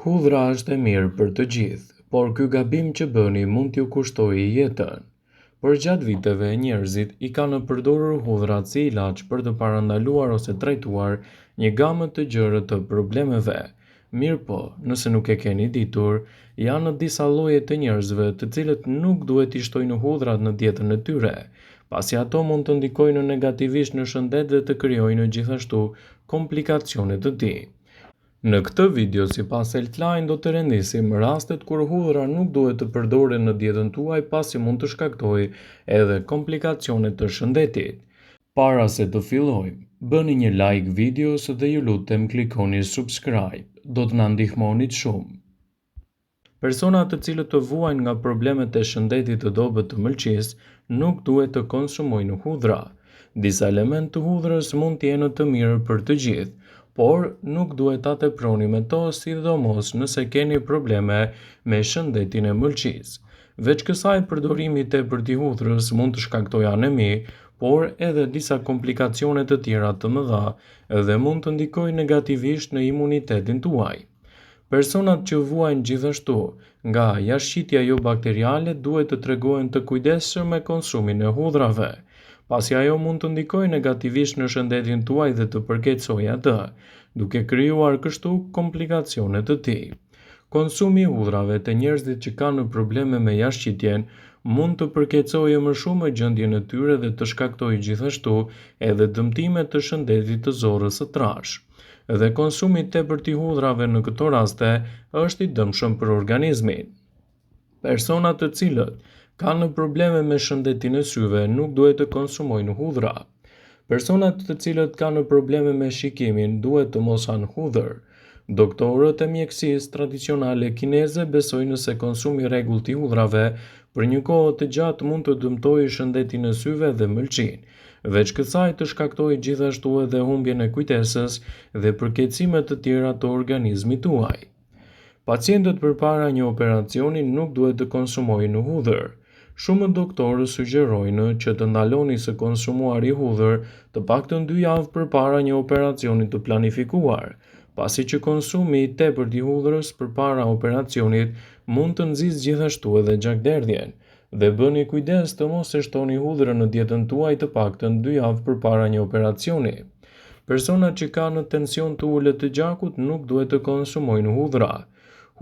Hudhra është e mirë për të gjithë, por ky gabim që bëni mund t'ju kushtojë jetën. Për gjatë viteve, njerëzit i kanë përdorur hudhrat si ilaç për të parandaluar ose trajtuar një gamë të gjerë të problemeve. Mirëpo, nëse nuk e keni ditur, janë disa lloje të njerëzve të cilët nuk duhet i shtojnë hudhrat në dietën e tyre, pasi ato mund të ndikojnë negativisht në shëndet dhe të krijojnë gjithashtu komplikacione të tij. Në këtë video, sipas Healthline, do të rendisim rastet kur hudhra nuk duhet të përdoren në dietën tuaj pasi mund të shkaktojë edhe komplikacione të shëndetit. Para se të fillojmë, bëni një like videos dhe ju lutem klikoni subscribe, do të na ndihmonit shumë. Persona të cilët të vuajnë nga problemet e shëndetit të dobët të mëlçisë nuk duhet të konsumojnë hudhra. Disa elementë të hudhrës mund të jenë të mirë për të gjithë, por nuk duhet ta teproni me to, sidomos nëse keni probleme me shëndetin e mëlçisë. Veç kësaj, përdorimi i tepërt i hudhrës mund të shkaktojë anemi, por edhe disa komplikacione të tjera të mëdha dhe mund të ndikojë negativisht në imunitetin tuaj. Personat që vuajnë gjithashtu nga jashtëqitja jo bakteriale duhet të tregohen të kujdesshëm me konsumin e hudhrave, pasi ajo mund të ndikojë negativisht në shëndetin tuaj dhe të përkeqësojë atë, duke krijuar kështu komplikacione të tij. Konsumi i hudhrave te njerëzit që kanë probleme me jashtëqitjen mund të përkeqësojë më shumë gjendjen e tyre dhe të shkaktojë gjithashtu edhe dëmtime të shëndetit të zorrës së trashë. Dhe konsumi i tepërt i hudhrave në këto raste është i dëmshëm për organizmin. Persona të cilët kanë probleme me shëndetin e syve nuk duhet të konsumojnë hudhra. Personat të cilët kanë probleme me shikimin duhet të mos hanë hudhër. Doktorët e mjekësisë tradicionale kineze besojnë se konsumi i rregullt i hudhrave për një kohë të gjatë mund të dëmtojë shëndetin e syve dhe mëlçinë. Veç kësaj të shkaktojë gjithashtu edhe humbjen e kujtesës dhe përkeqësime të tjera të organizmit tuaj. Pacientët përpara një operacioni nuk duhet të konsumojnë hudhër. Shumë doktorë sugjerojnë që të ndaloni së konsumuari hudhër të paktën 2 javë përpara një operacioni të planifikuar, pasi që konsumi i tepërt i hudhrës përpara operacionit mund të nxjisë gjithashtu edhe gjakderdhjen. Dhe bëni kujdes të mos e shtoni hudhrën në dietën tuaj të paktën 2 javë përpara një operacioni. Personat që kanë tension të ulët të gjakut nuk duhet të konsumojnë hudhra.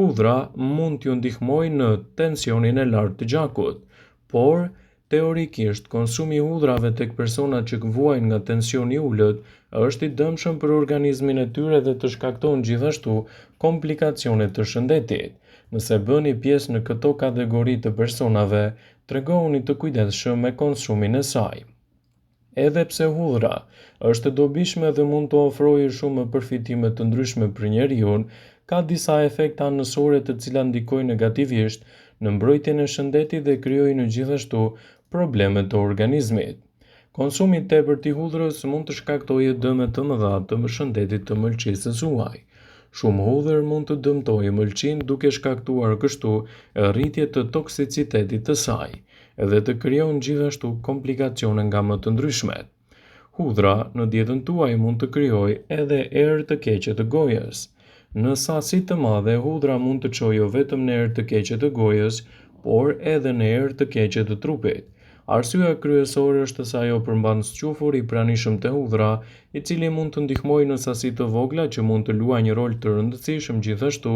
Hudhra mund t'ju ndihmojnë në tensionin e lartë të gjakut, por teorikisht konsumi i hudhrave tek personat që vuajnë nga tensioni i ulët është i dëmshëm për organizmin e tyre dhe të shkakton gjithashtu komplikacione të shëndetit. Nëse bëni pjesë në këto kategori të personave, tregohuni të kujdesshëm me konsumin e saj. Edhe pse hudhra është e dobishme dhe mund të ofrojë shumë përfitime të ndryshme për njeriun, ka disa efekte anësore të cilat ndikojnë negativisht në mbrojtjen e shëndetit dhe krijojnë gjithashtu probleme të organizmit. Konsumi i tepërt i hudhrës mund të shkaktojë dëme të mëdha të shëndetit të mëlçisë suaj. Shumë hudhër mund të dëmtojë mëlçinë duke shkaktuar kështu rritje të toksicitetit të saj, edhe të krijon gjithashtu komplikacione nga më të ndryshmet. Hudhra në dietën tuaj mund të krijojë edhe erë të keqe të gojës. Në sasi të madhe, hudhra mund të çojë jo vetëm në erë të keqe të gojës, por edhe në erë të keqe të trupit. Arsyeja kryesore është se ajo përmban squfur i pranishëm të hudhra, i cili mund të ndihmojë në sasi të vogla që mund të luajë një rol të rëndësishëm gjithashtu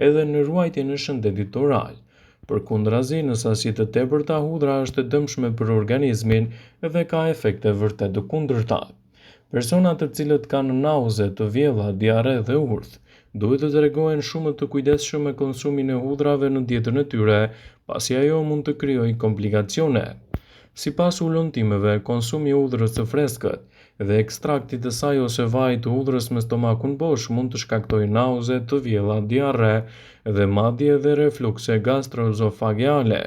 edhe në ruajtjen e shëndetit oral. Përkundrazi, në sasi të tepërta hudhra është e dëmshme për organizmin dhe ka efekte vërtet të kundërta. Personat të cilët kanë nauze, të vjella, diare dhe urth duhet të tregohen shumë të kujdesshëm me konsumin e hudhrave në dietën e tyre, pasi ajo mund të krijojë komplikacione. Sipas ullëtimeve, konsumi i hudhrës së freskët dhe ekstraktit të saj ose vajit të hudhrës me stomakun bosh mund të shkaktojë nauze, të vjella, diare dhe madje edhe reflukse gastroezofageale.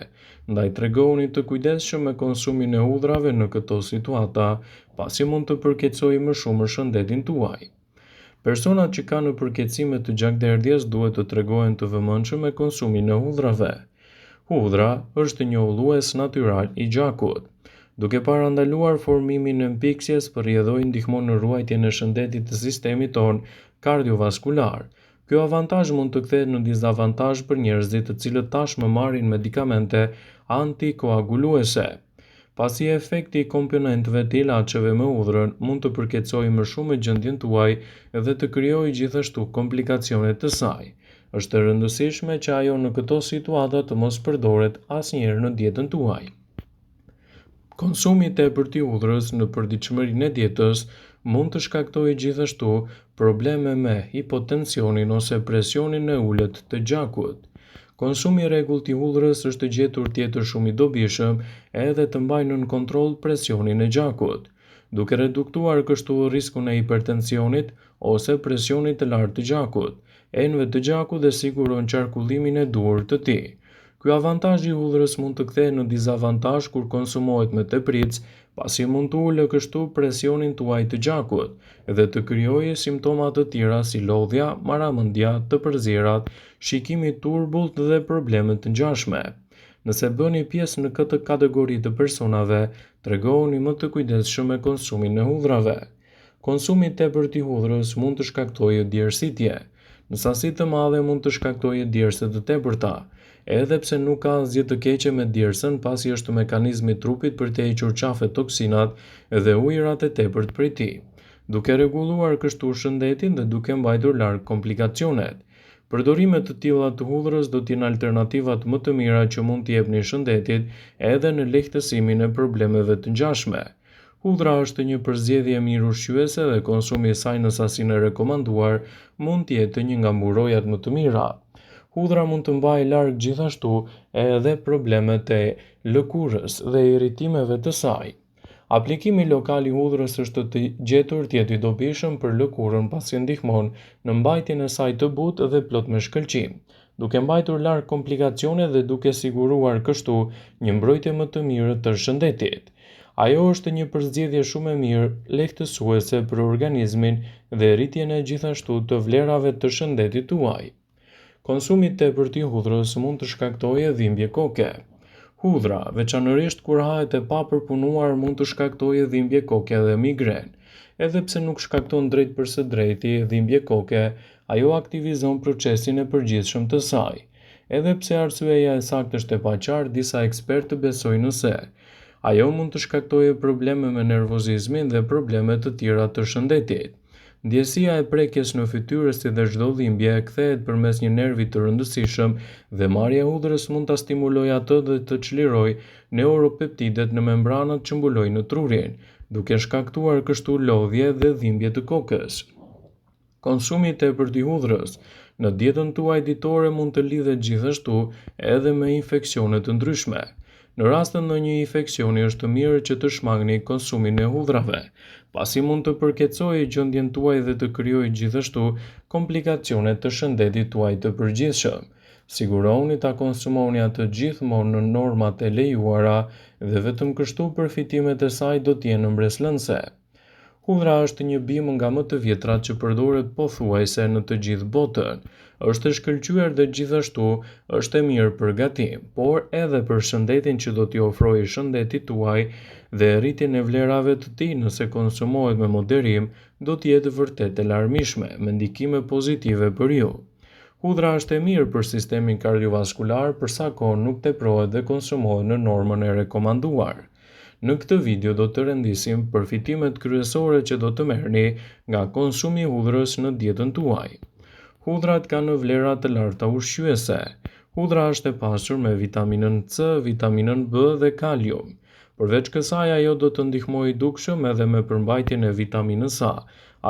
Ndaj tregohuni të kujdesshëm me konsumin e hudhrave në këto situata, pasi mund të përkeqësojë më shumë shëndetin tuaj. Personat që kanë përkeqësime të gjakderdhjes duhet të tregohen të vëmendshëm me konsumin e hudhrave. Hudhra është një ullues natyral i gjakut. Duke parandaluar formimin e mpiksjes, përrjedhoi ndihmon në ruajtjen e shëndetit të sistemit tonë kardiovaskular. Ky avantazh mund të kthehet në dizavantazh për njerëzit të cilët tashmë marrin medikamente antikoaguluese, pasi efekti i komponentëve të ilaçeve me udhërën mund të përkeçojë më shumë gjendjen tuaj dhe të krijojë gjithashtu komplikacione të saj. Është e rëndësishme që ajo në këto situata të mos përdoret asnjëherë në dietën tuaj. Konsumi i tepërt i udhërës në përditshmërinë e dietës mund të shkaktojë gjithashtu probleme me hipotensionin ose presionin e ulët të gjakut. Konsumi i rregullt i udhërës është gjetur të jetë shumë i dobishëm edhe të mbajë nën kontroll presionin e gjakut, duke reduktuar kështu riskun e hipertensionit ose presionit të lartë të gjakut, enëve të gjakut dhe siguron qarkullimin e duhur të tij. Ky avantazh i udhërës mund të kthehet në dizavantazh kur konsumohet me tepëricë, pasi mund të ulë kështu presionin tuaj të gjakut dhe të krijojë simptoma të tjera si lodhja, marramendja, të përzirat, shikimi i turbullt dhe probleme të ngjashme. Nëse bëni pjesë në këtë kategori të personave, tregohuni më të kujdesshëm me konsumin e hudhrave. Konsumi i tepërt i hudhrës mund të shkaktojë djersitje. Në sasi të madhe mund të shkaktojë djerse të tepërta, edhe pse nuk ka asgjë të keqe me djersën pasi është mekanizmi i trupit për të hequr qafe toksinat dhe ujërat e tepërt prej tij, duke rregulluar kështu shëndetin dhe duke mbajtur larg komplikacionet. Përdorime të tilla të hudhrës do të jenë alternativat më të mira që mund t'i jepni shëndetit edhe në lehtësimin e problemeve të ngjashme. Hudhra është një përzgjedhje mirë ushqyese dhe konsumi i saj në sasinë e rekomanduar mund të jetë një nga mburojat më të mira. Hudhra mund të mbajë larg gjithashtu edhe problemet e lëkurës dhe irritimeve të saj. Aplikimi lokal i hudhrës është të gjetur të jetë i dobishëm për lëkurën pasi ndihmon në mbajtjen e saj të butë dhe plot me shkëlqim, duke mbajtur larg komplikacione dhe duke siguruar kështu një mbrojtje më të mirë të shëndetit. Ajo është një përzgjedhje shumë e mirë lehtësuese për organizmin dhe rritjen e gjithashtu të vlerave të shëndetit tuaj. Konsumi i tepërt i hudhrës mund të shkaktojë dhimbje koke. Hudhra, veçanërisht kur hahet e papërpunuar, mund të shkaktojë dhimbje koke dhe migren. Edhe pse nuk shkakton drejt për së drejti dhimbje koke, ajo aktivizon procesin e përgjithshëm të saj. Edhe pse arsyeja e saktë është e paqartë, disa ekspertë besojnë se ajo mund të shkaktojë probleme me nervozizmin dhe probleme të tjera të shëndetit. Ndjesia e prekjes në fytyrë si dhe çdo dhimbje kthehet përmes një nervi të rëndësishëm dhe marrja e hudhrës mund ta stimulojë atë dhe të çlirojë neuropeptidet në membranat që mbulojnë trurin, duke shkaktuar kështu lodhje dhe dhimbje të kokës. Konsumi i tepërt i hudhrës në dietën tuaj ditore mund të lidhet gjithashtu edhe me infeksione të ndryshme. Në rast të ndonjë infeksioni është mirë që të shmangni konsumin e hudhrave, pasi mund të përkeçojë gjendjen tuaj dhe të krijojë gjithashtu komplikacione të shëndetit tuaj të përgjithshëm. Sigurohuni ta konsumoni atë gjithmonë në normat e lejuara dhe vetëm kështu përfitimet e saj do të jenë mbreslënse. Hudhra është një bimë nga më të vjetrat që përdoret pothuajse në të gjithë botën. Është e shkëlqyer dhe gjithashtu është e mirë për gatim, por edhe për shëndetin që do t'i ofrojë shëndetit tuaj dhe rritjen e vlerave të tij nëse konsumohet me moderim, do të jetë vërtet e larmishme, me ndikime pozitive për ju. Hudhra është e mirë për sistemin kardiovaskular për sa kohë nuk teprohet dhe konsumohet në normën e rekomanduar. Në këtë video do të rendisim përfitimet kryesore që do të merrni nga konsumi i hudhrës në dietën tuaj. Hudhrat kanë vlera të larta ushqyese. Hudhra është e pasur me vitaminën C, vitaminën B dhe kalium. Përveç kësaj, ajo do të ndihmojë dukshëm edhe me përmbajtjen e vitaminës A,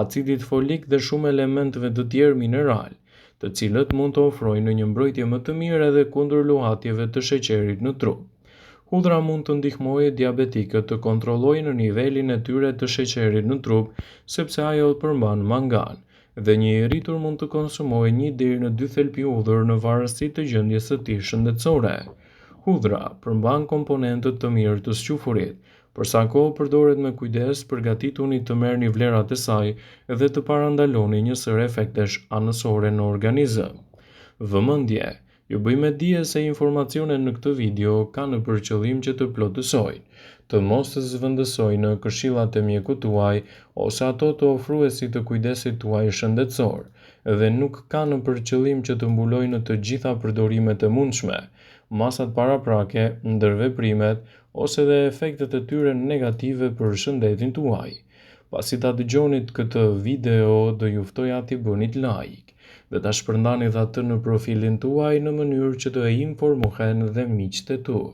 acidit folik dhe shumë elementeve të tjerë mineral, të cilët mund të ofrojnë një mbrojtje më të mirë edhe kundër luhatjeve të sheqerit në trup. Hudhra mund të ndihmojë diabetikët të kontrollojnë nivelin e tyre të sheqerit në trup, sepse ajo përmban mangan, dhe një i rritur mund të konsumojë 1 deri në 2 thelpi hudhër në varësi të gjendjes së tij shëndetësore. Hudhra përmban komponentët të mirë të sqyfurit. Për sa kohë përdoret me kujdes, përgatituni të merrni vlerat e saj dhe të parandaloni një sër efektesh anësore në organizëm. Vëmendje. Ju bëjmë dije se informacionet në këtë video kanë për qëllim që të plotësojnë, të mos të zëvendësojnë këshillat e mjekut tuaj ose ato të ofruesit të kujdesit tuaj shëndetësor, dhe nuk kanë për qëllim që të mbulojnë të gjitha përdorimet e mundshme, masat paraprake, ndërveprimet ose dhe efektet e tyre negative për shëndetin tuaj. Pasi ta dëgjonit këtë video, do ju ftoja t'i bënit like dhe ta shpërndanit atë në profilin tuaj në mënyrë që të informohen dhe miqtë e tu.